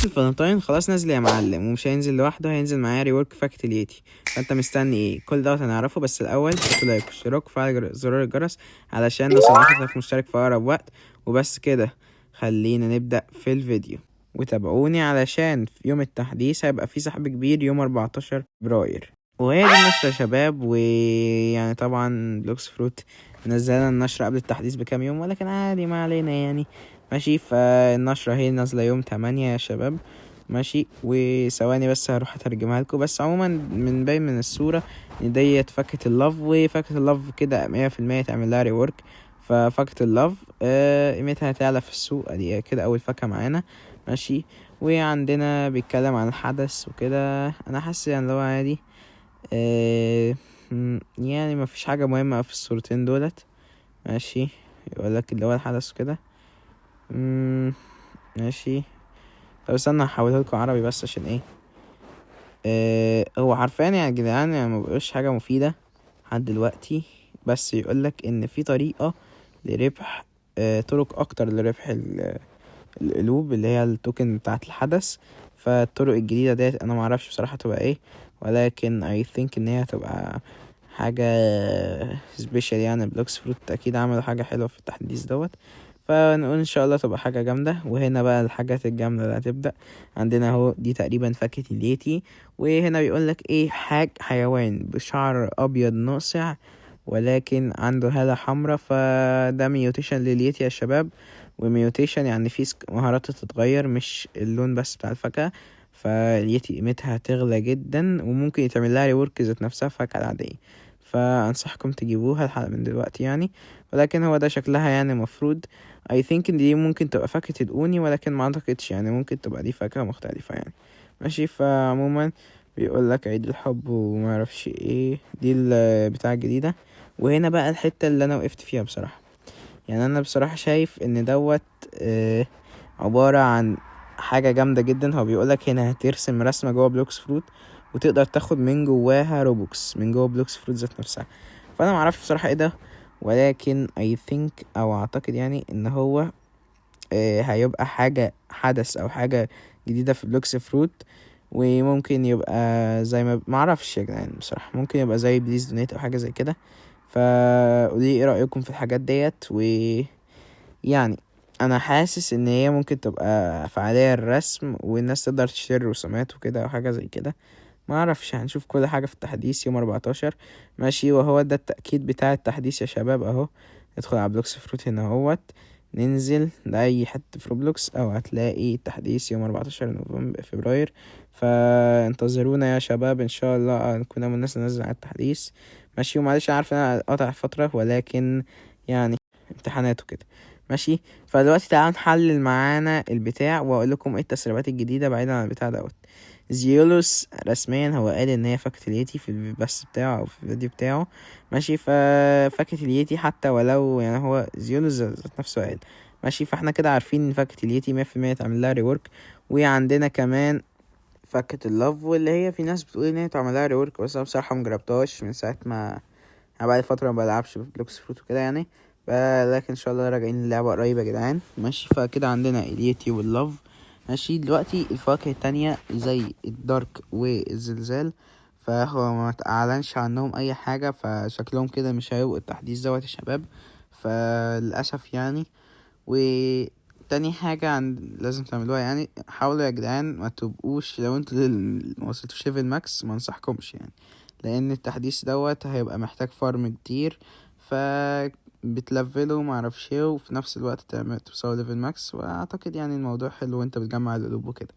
الفالنتاين خلاص نازل يا معلم، ومش هينزل لوحده، هينزل معايا ريورك فاكت اليتي. فانت مستني ايه؟ كل دوت هنعرفه، بس الاول حط لايك واشتراك وفعل زرار الجرس علشان نوصل 10,000 مشترك في اقرب وقت. وبس كده، خلينا نبدأ في الفيديو، وتابعوني علشان في يوم التحديث هيبقى في سحب كبير يوم 14 فبراير. وهي دي النشرة يا شباب. ويعني طبعا بلوكس فروت نزلنا النشرة قبل التحديث بكام يوم، ولكن عادي ما علينا يعني. ماشي، فالنشرة هي نازلة يوم 8 يا شباب. ماشي، وثواني بس هروح اترجمها لكم. بس عموما من باين من الصورة ان ديت فاكهة اللوف، وفاكهة اللوف كده 100% تعمل لها ريورك. ففاكهة اللوف قيمتها هتعلى في السوق، ادي كده اول فاكهة معانا. ماشي، وعندنا بيتكلم عن الحدث وكده. انا حاسس يعني لو عادي يعني ما فيش حاجة مهمة في الصورتين دولت. ماشي، يقولك اللي هو الحدث وكده. ماشي، طب استنى هحولها لكم عربي بس عشان ايه. هو حرفيا يعني يا جدعان يعني مبقوش حاجة مفيدة لحد دلوقتي، بس يقولك ان في طريقة لربح، طرق اكتر لربح القلوب اللي هي التوكن بتاعت الحدث. فالطرق الجديدة ديت انا معرفش بصراحة تبقى ايه، ولكن I think ان هي هتبقى حاجة سبيشال. يعني بلوكس فروت اكيد عملوا حاجة حلوة في التحديث دوت، فنقول ان شاء الله تبقى حاجة جامدة. وهنا بقى الحاجات الجامدة اللي هتبدأ عندنا اهو. دي تقريبا فاكهة اليتي، وهنا بيقولك ايه، حيوان بشعر ابيض ناصع ولكن عنده هالة حمرا. فده ميوتيشن لليتي يا شباب. وميوتيشن يعني في مهاراته تتغير، مش اللون بس بتاع الفاكهة. فاليتي قيمتها هتغلى جدا، وممكن يتعمل لها ريورك ذات نفسها فاكهة العادية. فانصحكم تجيبوها الحلقة من دلوقتي يعني. ولكن هو ده شكلها يعني مفروض I think ان دي ممكن تبقى فاكهة الأوني، ولكن ما اعتقدش يعني، ممكن تبقى دي فاكهة مختلفة يعني. ماشي، فعموما بيقول لك عيد الحب وما اعرفش ايه، دي البتاعة الجديدة. وهنا بقى الحتة اللي انا وقفت فيها بصراحة. يعني انا بصراحة شايف ان دوت عبارة عن حاجة جامدة جدا. هو بيقولك هنا هترسم رسمة جوه بلوكس فروت، وتقدر تاخد من جواها روبوكس من جوه بلوكس فروت ذات نفسها. فانا معرفش بصراحة ايه ده، ولكن I think او اعتقد يعني ان هو هيبقى حاجة حدث او حاجة جديدة في بلوكس فروت. وممكن يبقى زي ما معرفش يا جدعان بصراحة، ممكن يبقى زي بليز دونيت او حاجة زي كده. فقولي ايه رأيكم في الحاجات ديت. يعني انا حاسس ان هي ممكن تبقى فعالية الرسم، والناس تقدر تشتري رسومات وكده او حاجة زي كده. ما اعرفش، هنشوف كل حاجة في التحديث يوم 14. ماشي، وهو ده التأكيد بتاع التحديث يا شباب اهو. ندخل على بلوكس فروت هنا اهوت، ننزل لأي حتة في روبلوكس او هتلاقي التحديث يوم 14 نوفمبر فبراير. فانتظرونا يا شباب ان شاء الله نكون من الناس ننزل على التحديث. ماشي، ومعلش انا عارف ان انا قاطع فترة، ولكن يعني امتحانات وكده. ماشي، فدلوقتي تعالوا نحلل معانا البتاع واقول لكم ايه التسريبات الجديده بعيدا عن البتاع دوت. زيولوس رسميا هو قال ان هي فاكهة اليتي في البث بتاعه او في الفيديو بتاعه. ماشي، ففاكهة اليتي حتى ولو يعني هو زيولوس ذات نفسه قال. ماشي، فاحنا كده عارفين ان فاكهة اليتي 100% تعمل لها ريورك. وعندنا كمان فاكهة اللوف، واللي هي في ناس بتقول ان هي تعمل لها ريورك، بس انا بصراحه مجربتهاش من ساعه ما انا بقالي فتره ما بلعبش في بلوكس فروت وكده يعني. لكن ان شاء الله راجعين اللعبه قريب يا جدعان. ماشي، فكده عندنا اليتي واللوف. ماشي، دلوقتي الفواكه التانية زي الدارك والزلزال، فهو ما اعلنش عنهم اي حاجه، فشكلهم كده مش هيبقوا التحديث دوت يا شباب، فللاسف يعني. وتاني حاجة لازم تعملوها يعني، حاولوا يا جدعان ما تبقوش لو انتوا ما وصلتوش ليفل ماكس، ما انصحكمش يعني، لان التحديث دوت هيبقى محتاج فارم كتير. ف بتلفلوا معرفش ايه، وفي نفس الوقت توصلوا ليفل ماكس. واعتقد يعني الموضوع حلو وانت بتجمع القلوب وكده.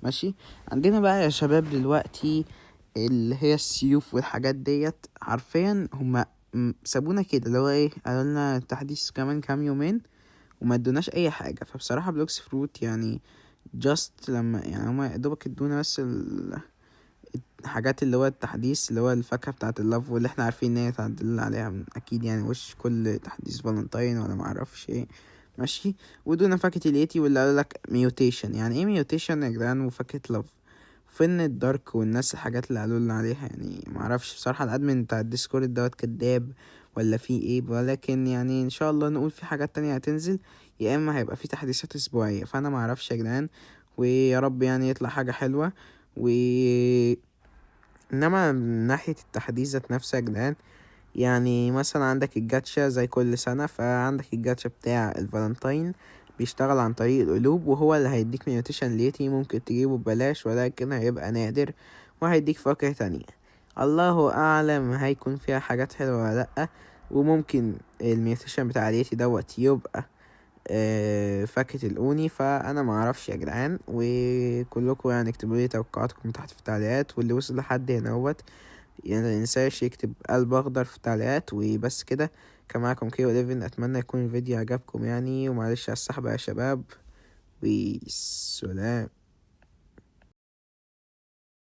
ماشي، عندنا بقى يا شباب دلوقتي اللي هي السيوف والحاجات ديت. حرفيا هما سابونا كده اللي هو ايه، قالوا لنا التحديث كمان كام يومين وما ادوناش اي حاجه. فبصراحه بلوكس فروت يعني جاست لما يعني هما يا دوبك ادونا بس الحاجات اللي هو التحديث اللي هو الفاكهه بتاعه اللوف، واللي احنا عارفين ان هي تعدل عليها من اكيد يعني وش كل تحديث فالنتاين ولا ما اعرفش ايه. ماشي، ودونا فاكهه اليتي، واللي قالوا لك ميوتيشن. يعني ايه ميوتيشن يا جدعان؟ وفاكهه لوف فين الدارك والناس الحاجات اللي قالوا لنا عليها يعني؟ ما اعرفش بصراحه الادمن بتاع الديسكورد دوت كداب ولا في ايه. ولكن يعني ان شاء الله نقول في حاجات تانية هتنزل، يا اما هيبقى في تحديثات اسبوعيه. فانا ما اعرفش يا جدعان، ويا رب يعني يطلع حاجة حلوة. و انما من ناحية التحديث ذات نفسه يا جدعان، يعني مثلا عندك الجاتشا زي كل سنة، فعندك الجاتشا بتاع الفالنتين بيشتغل عن طريق القلوب، وهو اللي هيديك ميوتيشن ليتي ممكن تجيبه ببلاش، ولكن هيبقى نادر وهيديك فاكهة تانية. الله أعلم هيكون فيها حاجات حلوة ولا لأ. وممكن الميوتيشن بتاع اليتي دوت يبقى فاكهة الأوني، فأنا معرفش يا جدعان. وكلكم يعني اكتبوا لي توقعاتكم تحت في التعليقات، واللي وصل لحد هنا هوت يعني متنساش يكتب قلب اخضر في التعليقات. وبس كده، كان معاكم كيو 11. اتمنى يكون الفيديو عجبكم يعني، ومعلش على السحبة يا شباب، والسلام.